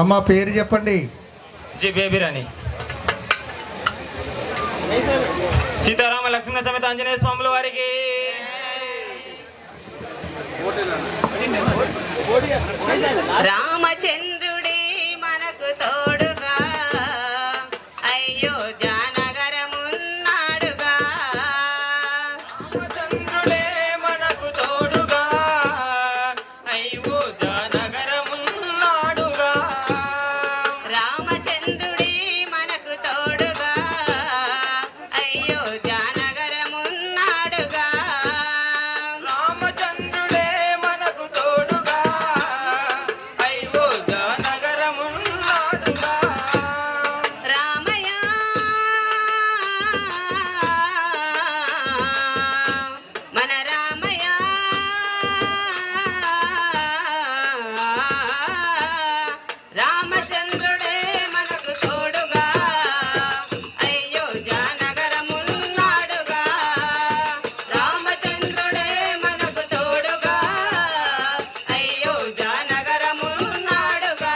అమ్మ పేరు చెప్పండి. జీ బేబీరాణి. సీతారామ లక్ష్మణ సమేత ఆంజనేయ స్వాముల వారికి. రామచంద్రుడే మనకు తోడుగా అయోధ్య నగరమున్నాడుగా. రామచంద్రుడే మనకు తోడుగా అయోధ్య నగరమున్నాడుగా. రామచంద్రుడే మనకు తోడుగా అయోధ్య నగరమున్నాడుగా. రామచంద్రుడే మనకు తోడుగా అయోధ్య నగరమున్నాడుగా. రామయ్య మన రామయ్య రామచంద్రుడే మనకు తోడుగా అయోధ్య నగరమున్నాడుగా. రామచంద్రుడే మనకు తోడుగా అయోధ్య నగరమున్నాడుగా.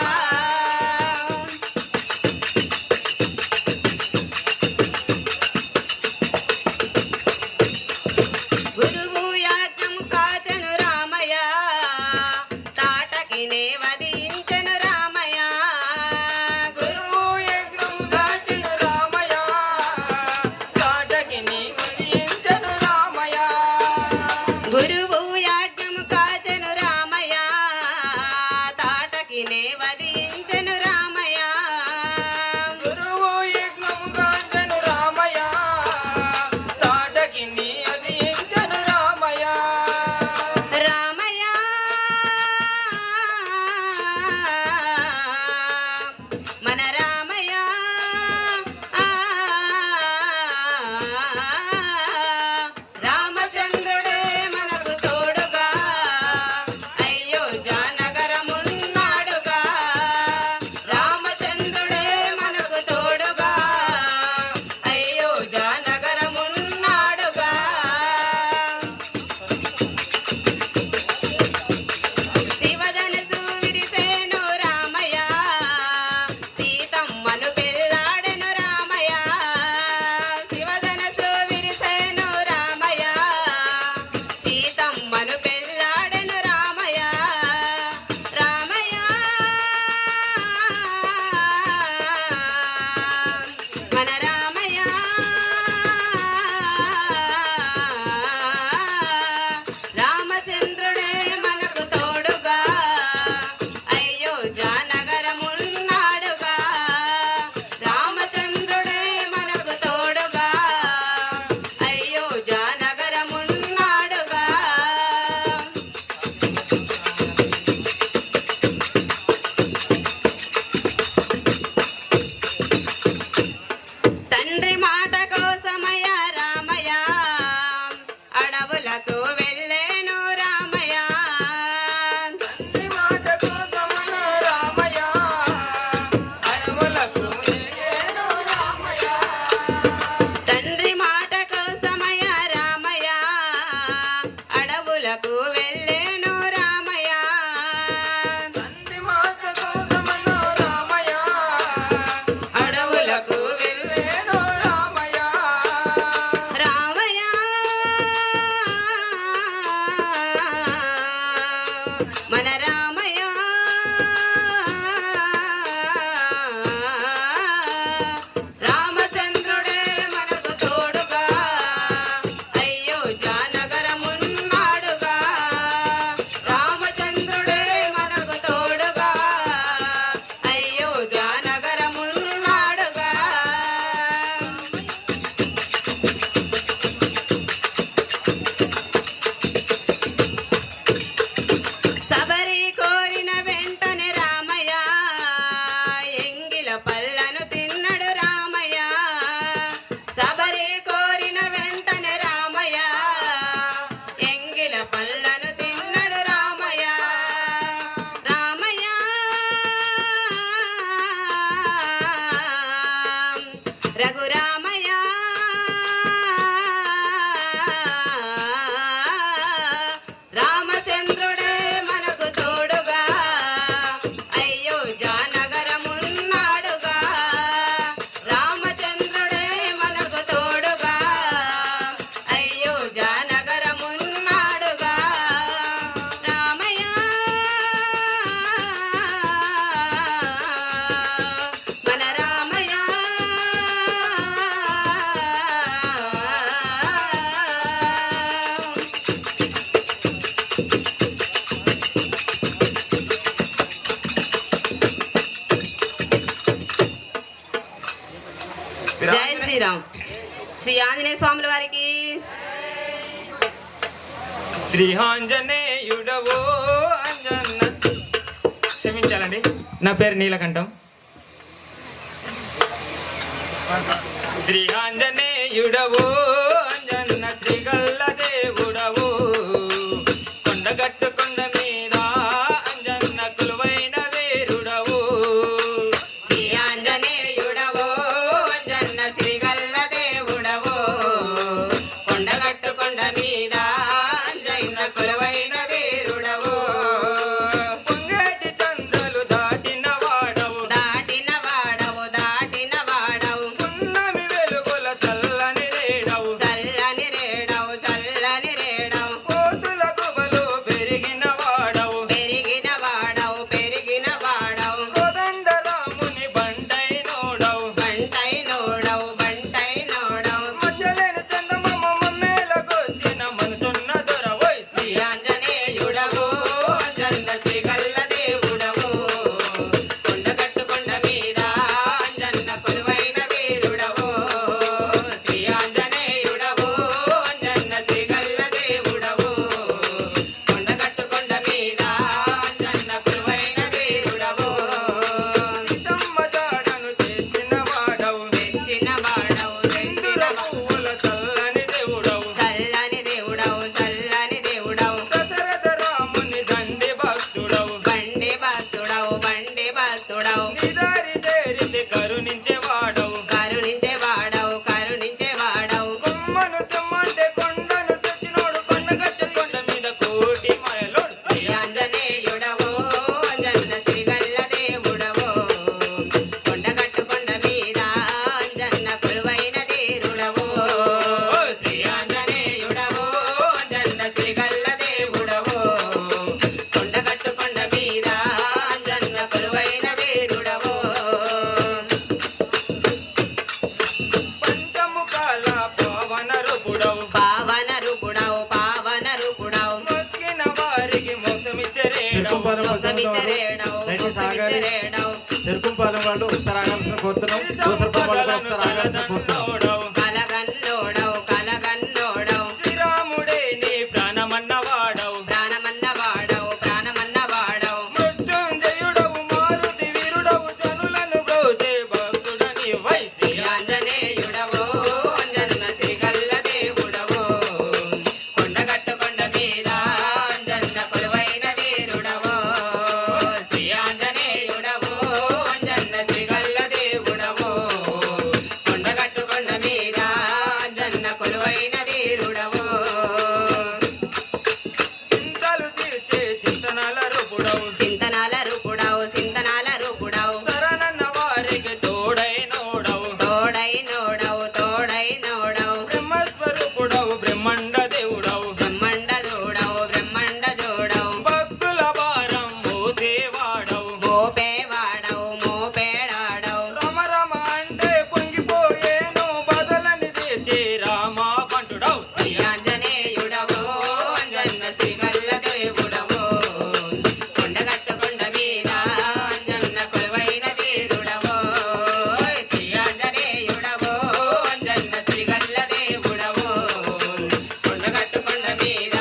ఇచ్చాం. శ్రీ ఆంజనేయ స్వాముల వారికి శ్రీ ఆంజనేయుడవో అంజన్న. క్షమించాలండి, నా పేరు నీలకంఠం. శ్రీ ఆంజనేయుడవో అంజన్న శ్రీగల్ల దేవుడవో కొండగట్టు కొండ మీద అంజన్న కొలువైన వీరుడవో. శ్రీ ఆంజనేయుడవో అంజన్న శ్రీగల్ల దేవుడవో కొండగట్టు కొండ మీద అంజన్న కొలువైన వీరుడవో. పొంగేటి చంద్రులు దాటిన వాడవు దాటిన వాడవు దాటిన వాడవు పున్నమి వెలుగుల చల్లని రేడవు చల్లని రేడవు చల్లని రేడవు కోతుల గుబలు పెరిగిన వాడవు పెరిగిన వాడవు పెరిగిన వాడవు కోదండ రాముని బండై నోడవు బంటై నోడవు బంటై నోడవు మధ్యలేని చందమామ మమ్మేలకొచ్చిన మనసున్న దొరవోయ్. శ్రీ ఆంజనేయుడవు అంజన్న శ్రీగల్ల దేవుడవు కొండగట్టు కొండ మీద అంజన్న కొలువైన వీరుడవు. శ్రీ ఆంజనేయుడవు అంజన్న శ్రీగల్ల దేవుడవు కొండగట్టు కొండ మీద అంజన్న కొలువైన వీరుడవు. సీతమ్మ జాడను చేసిన వాడవు తెచ్చిన వాడవు ఇందుల తెచ్చిన పువ్వుల చల్లని దేవుడవు చల్లని దేవుడవు చల్లని దేవుడవు దశరథ రాముని దండి భక్తుడవు బండి భక్తుడవు బండి భక్తుడవు నిదారి చేరితే కరుణించే వాడవు కరుణించే వాడవు కరుణించే వాడవు కొమ్మను తెమ్మంటే కొండను తెచ్చినోడు కొండగట్టు కొండ మీద కోటి మాయలోడు. శ్రీ ఆంజనేయుడవు అంజన్న శ్రీగల్ల దేవుడవు కొండగట్టు కొండ మీద అంజన్న కొలువైన తీరుడవు. శ్రీ ఆంజనేయుడవు అంజన్న శ్రీగల్ల దేవుడవు కొండగట్టు కొండ మీద అంజన్న కొలువైన తీరుడవు. పంచముఖాల పవన రూపుడవు పావన రూపుడవు పావన రూపుడవు మొక్కిన వారికి మోసమిచ్చే రేడవు మోసమిచ్చరేడవు మోసమిచ్చరేడవు తిరుకుంపాలెం వాళ్ళు ఉత్తరాగాల్సిన కోరుతున్నాం. దూసరపల్లి వాళ్ళు కూడా ఉత్తరాగాల్సిన కోరుతున్నాం. కలగన్నోడవు కలగన్నోడవు కలగన్నోడవు శ్రీరాముడే నీ ప్రాణమన్న వాడవు ప్రాణమన్న వాడవు ప్రాణమన్న వాడవు మృత్యుంజయుడవు మారుతి వీరుడవు జనులను బ్రోచే భక్తుడని వై. శ్రీ ఆంజనేయుడవు అంజన్న శ్రీగల్ల దేవుడవు కొండగట్టు కొండ మీద అంజన్న కొలువైన వీరుడవు. శ్రీ ఆంజనేయుడవు అంజన్న శ్రీగల్ల దేవుడవు కొండగట్టు కొండ మీద అంజన్న కొలువైన వీరుడవు. చింతలు తీర్చే చింతనాల రూపుడవు చింతనాల రూపుడవు చింతనాల రూపుడవు శరణన్న వారికి తోడై నోడవు తోడై నోడవు తోడై నోడవు బ్రహ్మస్వరూపుడవు బ్రహ్మండ దేవుడవు బ్రహ్మండ జోడవు బ్రహ్మండ జోడవు భక్తుల భారం మోసేవాడవు మోపేవాడవు మోపేడాడవు రమ రమ అంటే పొంగిపోయేను బదలని తీర్చి రామా పంటుడవు. శ్రీ ఆంజనేయుడవు అంజన్న శ్రీగల్ల దేవుడవు కొండగట్టు కొండ మీద అంజన్న కొలువైన వీరుడవు. శ్రీ ఆంజనేయుడవు అంజన్న శ్రీగల్ల దేవుడవు కొండగట్టు కొండ మీద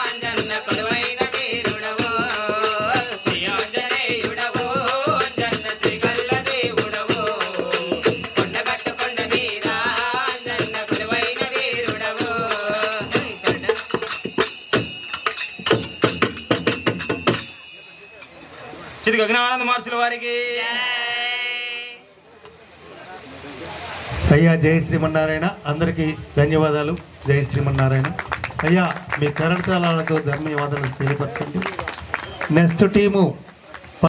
అంజన్న కొలువైన వీరుడవు. శ్రీ ఆంజనేయుడవు అంజన్న శ్రీగల్ల దేవుడవు కొండగట్టు కొండ మీద అంజన్న కొలువైన వీరుడవు. శ్రీ గగనానంద మహర్షుల వారికి అయ్యా జై శ్రీమన్నారాయణ. అందరికీ ధన్యవాదాలు. జై శ్రీమన్నారాయణ. అయ్యా మీ కరణతాళాలతో ధన్యవాదాలు తెలియపరచండి. Next team